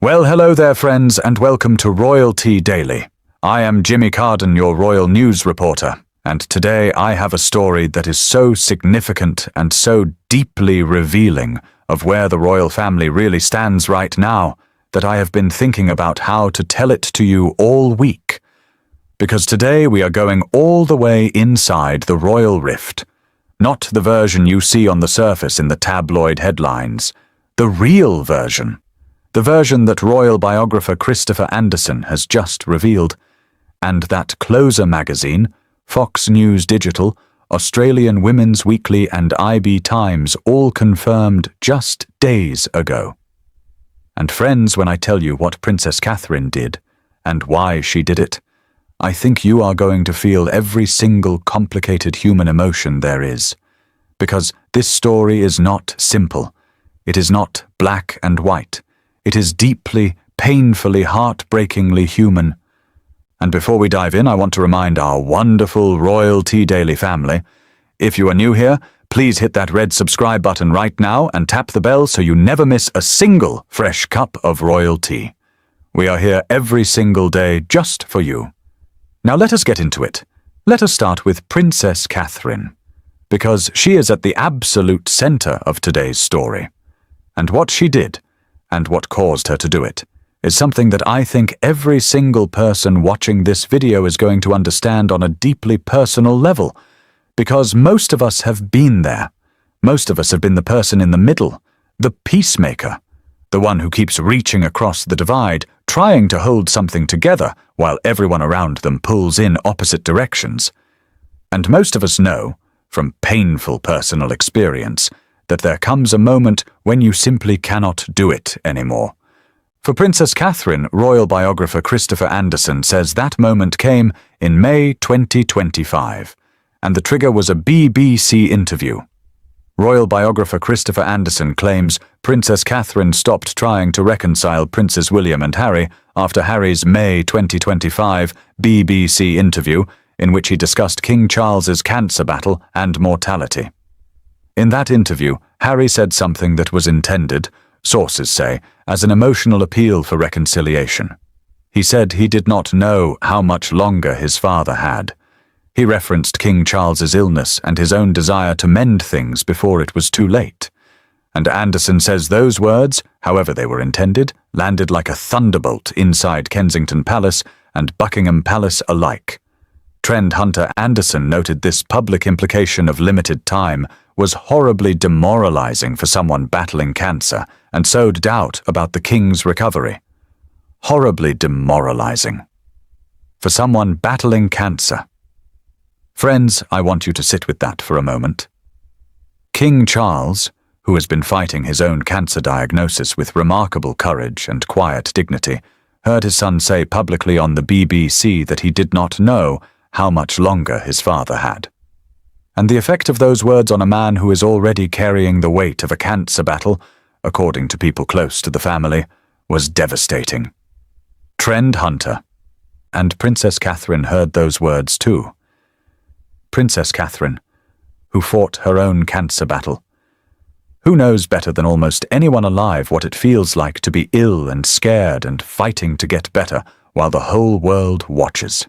Well, hello there, friends, and welcome to Royalty Daily. I am Jimmy Carden, your royal news reporter, and today I have a story that is so significant and so deeply revealing of where the royal family really stands right now that I have been thinking about how to tell it to you all week. Because today we are going all the way inside the royal rift. Not the version you see on the surface in the tabloid headlines. The real version. The version that royal biographer Christopher Anderson has just revealed, and that Closer magazine, Fox News Digital, Australian Women's Weekly and IB Times all confirmed just days ago. And friends, when I tell you what Princess Catherine did, and why she did it, I think you are going to feel every single complicated human emotion there is. Because this story is not simple. It is not black and white. It is deeply, painfully, heartbreakingly human. And before we dive in, I want to remind our wonderful Royalty Daily family, if you are new here, please hit that red subscribe button right now and tap the bell so you never miss a single fresh cup of royal tea. We are here every single day just for you. Now let us get into it. Let us start with Princess Catherine, because she is at the absolute center of today's story. And what she did, and what caused her to do it, is something that I think every single person watching this video is going to understand on a deeply personal level, because most of us have been there. Most of us have been the person in the middle, the peacemaker, the one who keeps reaching across the divide, trying to hold something together while everyone around them pulls in opposite directions. And most of us know, from painful personal experience, that there comes a moment when you simply cannot do it anymore. For Princess Catherine, royal biographer Christopher Anderson says that moment came in May 2025, and the trigger was a BBC interview. Royal biographer Christopher Anderson claims Princess Catherine stopped trying to reconcile Princes William and Harry after Harry's May 2025 BBC interview, in which he discussed King Charles's cancer battle and mortality. In that interview, Harry said something that was intended, sources say, as an emotional appeal for reconciliation. He said he did not know how much longer his father had. He referenced King Charles's illness and his own desire to mend things before it was too late. And Anderson says those words, however they were intended, landed like a thunderbolt inside Kensington Palace and Buckingham Palace alike. Trend hunter Anderson noted this public implication of limited time was horribly demoralizing for someone battling cancer and sowed doubt about the king's recovery. Horribly demoralizing. For someone battling cancer. Friends, I want you to sit with that for a moment. King Charles, who has been fighting his own cancer diagnosis with remarkable courage and quiet dignity, heard his son say publicly on the BBC that he did not know how much longer his father had. And the effect of those words on a man who is already carrying the weight of a cancer battle, according to people close to the family, was devastating. Trend hunter. And Princess Catherine heard those words too. Princess Catherine, who fought her own cancer battle. Who knows better than almost anyone alive what it feels like to be ill and scared and fighting to get better while the whole world watches?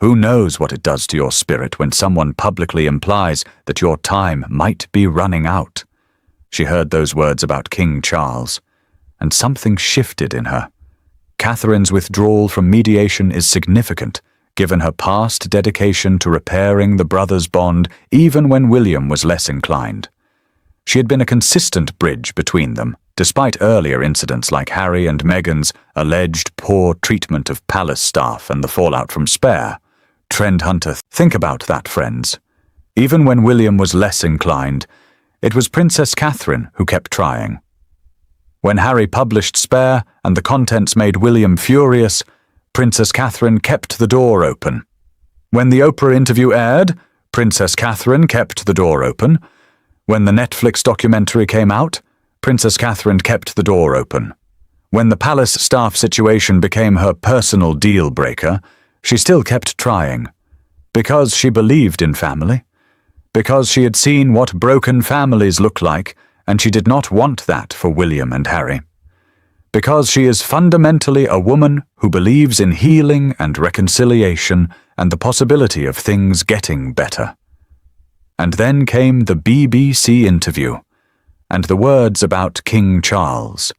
Who knows what it does to your spirit when someone publicly implies that your time might be running out? She heard those words about King Charles, and something shifted in her. Catherine's withdrawal from mediation is significant, given her past dedication to repairing the brothers' bond even when William was less inclined. She had been a consistent bridge between them, despite earlier incidents like Harry and Meghan's alleged poor treatment of palace staff and the fallout from Spare. Trend hunter, think about that, friends. Even when William was less inclined, it was Princess Catherine who kept trying. When Harry published Spare and the contents made William furious, Princess Catherine kept the door open. When the Oprah interview aired, Princess Catherine kept the door open. When the Netflix documentary came out, Princess Catherine kept the door open. When the palace staff situation became her personal deal breaker, she still kept trying. Because she believed in family. Because she had seen what broken families look like, and she did not want that for William and Harry. Because she is fundamentally a woman who believes in healing and reconciliation and the possibility of things getting better. And then came the BBC interview, and the words about King Charles,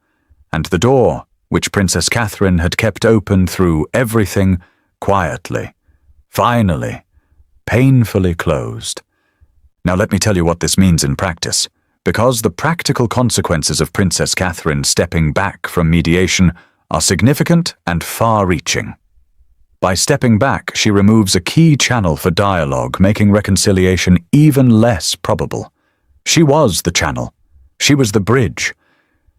and the door which Princess Catherine had kept open through everything quietly, finally, painfully closed. Now let me tell you what this means in practice, because the practical consequences of Princess Catherine stepping back from mediation are significant and far-reaching. By stepping back, she removes a key channel for dialogue, making reconciliation even less probable. She was the channel. She was the bridge.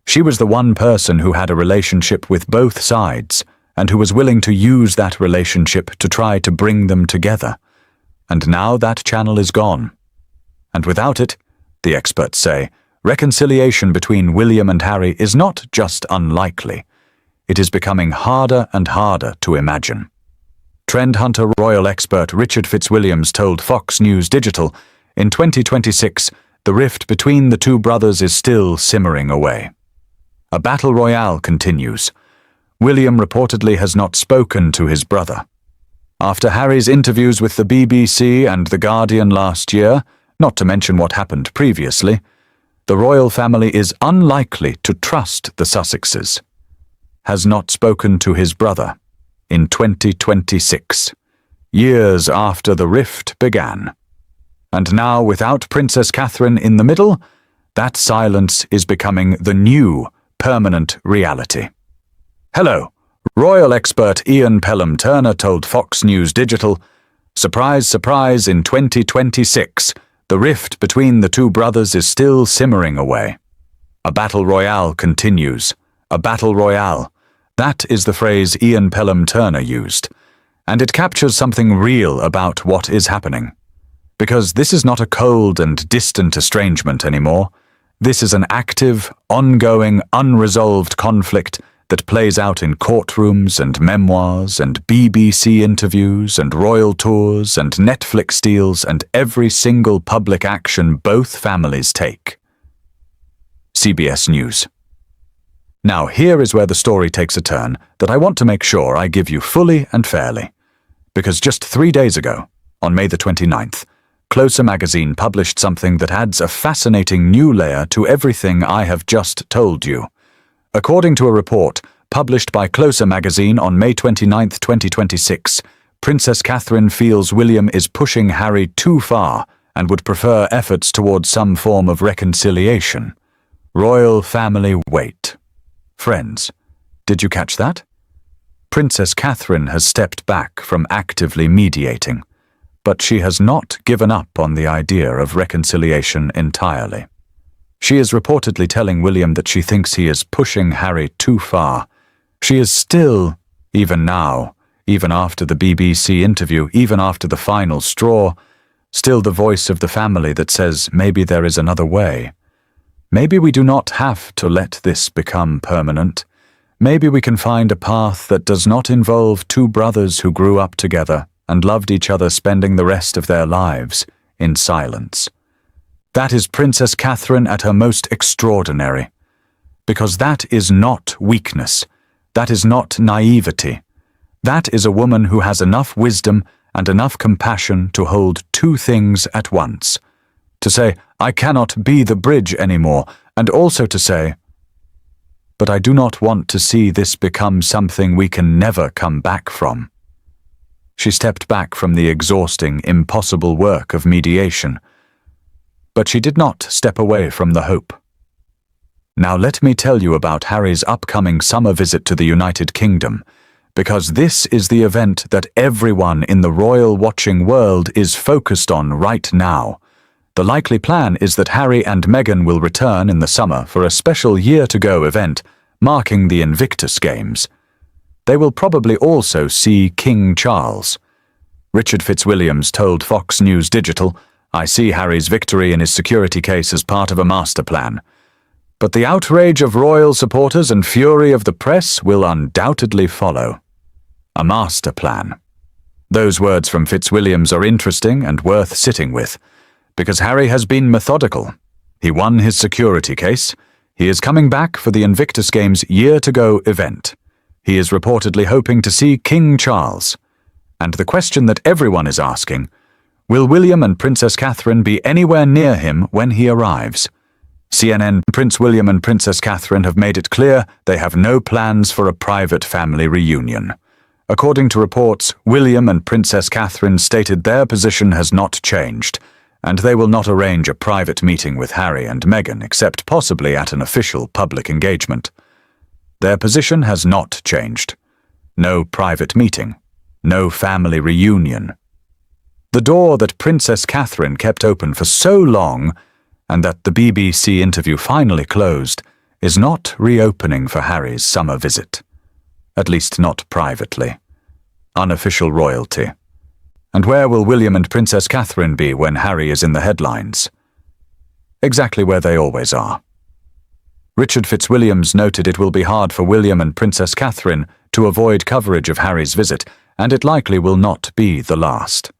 She was the one person who had a relationship with both sides and who was willing to use that relationship to try to bring them together. And now that channel is gone. And without it, the experts say, reconciliation between William and Harry is not just unlikely. It is becoming harder and harder to imagine. Trend hunter royal expert Richard Fitzwilliams told Fox News Digital, in 2026, the rift between the two brothers is still simmering away. A battle royale continues. William reportedly has not spoken to his brother. After Harry's interviews with the BBC and The Guardian last year, not to mention what happened previously, the royal family is unlikely to trust the Sussexes. Has not spoken to his brother in 2026, years after the rift began. And now, without Princess Catherine in the middle, that silence is becoming the new permanent reality. Hello, royal expert Ian Pelham Turner told Fox News Digital, surprise, surprise, in 2026, the rift between the two brothers is still simmering away. A battle royale continues. A battle royale. That is the phrase Ian Pelham Turner used, and it captures something real about what is happening. Because this is not a cold and distant estrangement anymore. This is an active, ongoing, unresolved conflict that plays out in courtrooms and memoirs and BBC interviews and royal tours and Netflix deals and every single public action both families take. CBS News. Now here is where the story takes a turn that I want to make sure I give you fully and fairly. Because just 3 days ago, on May the 29th, Closer magazine published something that adds a fascinating new layer to everything I have just told you. According to a report published by Closer magazine on May 29, 2026, Princess Catherine feels William is pushing Harry too far and would prefer efforts towards some form of reconciliation. Royal family wait. Friends, did you catch that? Princess Catherine has stepped back from actively mediating, but she has not given up on the idea of reconciliation entirely. She is reportedly telling William that she thinks he is pushing Harry too far. She is still, even now, even after the BBC interview, even after the final straw, still the voice of the family that says maybe there is another way. Maybe we do not have to let this become permanent. Maybe we can find a path that does not involve two brothers who grew up together and loved each other, spending the rest of their lives in silence. That is Princess Catherine at her most extraordinary. Because that is not weakness. That is not naivety. That is a woman who has enough wisdom and enough compassion to hold two things at once. To say, I cannot be the bridge anymore, and also to say, but I do not want to see this become something we can never come back from. She stepped back from the exhausting, impossible work of mediation. But she did not step away from the hope. Now let me tell you about Harry's upcoming summer visit to the United Kingdom, because this is the event that everyone in the royal watching world is focused on right now. The likely plan is that Harry and Meghan will return in the summer for a special year-to-go event, marking the Invictus Games. They will probably also see King Charles. Richard Fitzwilliams told Fox News Digital, I see Harry's victory in his security case as part of a master plan. But the outrage of royal supporters and fury of the press will undoubtedly follow. A master plan. Those words from Fitzwilliams are interesting and worth sitting with, because Harry has been methodical. He won his security case. He is coming back for the Invictus Games year-to-go event. He is reportedly hoping to see King Charles. And the question that everyone is asking, will William and Princess Catherine be anywhere near him when he arrives? CNN, Prince William and Princess Catherine have made it clear they have no plans for a private family reunion. According to reports, William and Princess Catherine stated their position has not changed, and they will not arrange a private meeting with Harry and Meghan except possibly at an official public engagement. Their position has not changed. No private meeting. No family reunion. The door that Princess Catherine kept open for so long, and that the BBC interview finally closed, is not reopening for Harry's summer visit. At least not privately. Unofficial royalty. And where will William and Princess Catherine be when Harry is in the headlines? Exactly where they always are. Richard Fitzwilliams noted it will be hard for William and Princess Catherine to avoid coverage of Harry's visit, and it likely will not be the last.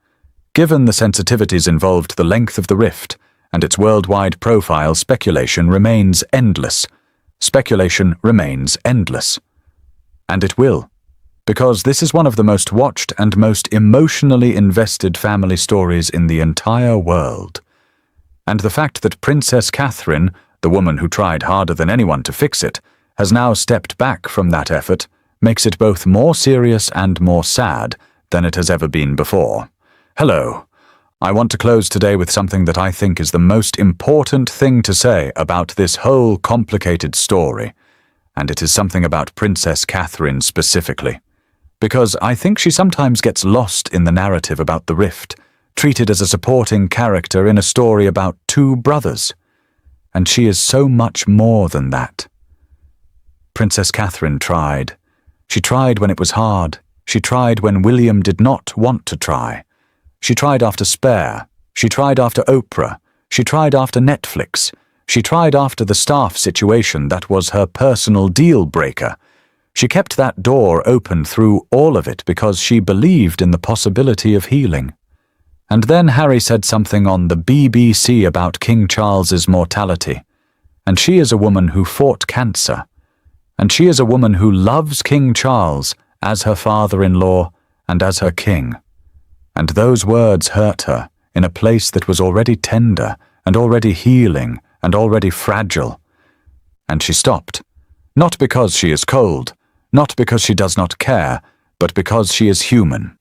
Given the sensitivities involved, the length of the rift, and its worldwide profile, speculation remains endless. Speculation remains endless. And it will. Because this is one of the most watched and most emotionally invested family stories in the entire world. And the fact that Princess Catherine, the woman who tried harder than anyone to fix it, has now stepped back from that effort, makes it both more serious and more sad than it has ever been before. Hello. I want to close today with something that I think is the most important thing to say about this whole complicated story, and it is something about Princess Catherine specifically. Because I think she sometimes gets lost in the narrative about the rift, treated as a supporting character in a story about two brothers. And she is so much more than that. Princess Catherine tried. She tried when it was hard. She tried when William did not want to try. She tried after Spare. She tried after Oprah. She tried after Netflix. She tried after the staff situation that was her personal deal breaker. She kept that door open through all of it because she believed in the possibility of healing. And then Harry said something on the BBC about King Charles's mortality. And she is a woman who fought cancer. And she is a woman who loves King Charles as her father-in-law and as her king. And those words hurt her in a place that was already tender and already healing and already fragile. And she stopped. Not because she is cold, not because she does not care, but because she is human.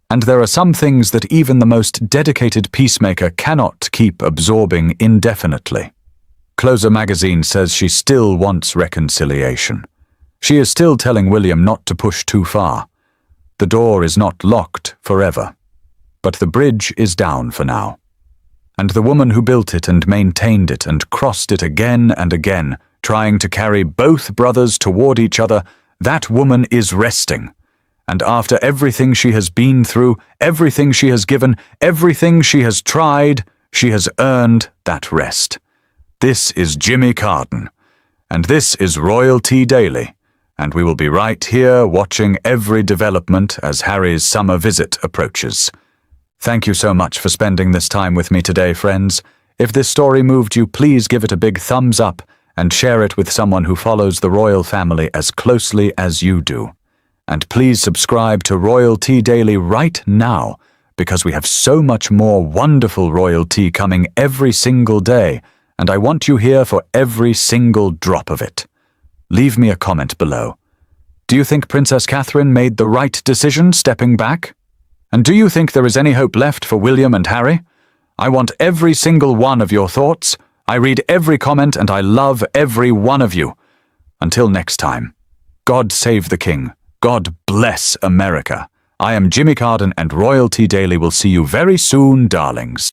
And there are some things that even the most dedicated peacemaker cannot keep absorbing indefinitely. Closer magazine says she still wants reconciliation. She is still telling William not to push too far. The door is not locked forever. But the bridge is down for now. And the woman who built it and maintained it and crossed it again and again, trying to carry both brothers toward each other, that woman is resting. And after everything she has been through, everything she has given, everything she has tried, she has earned that rest. This is Jimmy Carden, and this is Royalty Daily, and we will be right here watching every development as Harry's summer visit approaches. Thank you so much for spending this time with me today, friends. If this story moved you, please give it a big thumbs up and share it with someone who follows the royal family as closely as you do. And please subscribe to Royalty Daily right now, because we have so much more wonderful royalty coming every single day, and I want you here for every single drop of it. Leave me a comment below. Do you think Princess Catherine made the right decision stepping back? And do you think there is any hope left for William and Harry? I want every single one of your thoughts. I read every comment and I love every one of you. Until next time, God save the King. God bless America. I am Jimmy Carden, and Royalty Daily will see you very soon, darlings.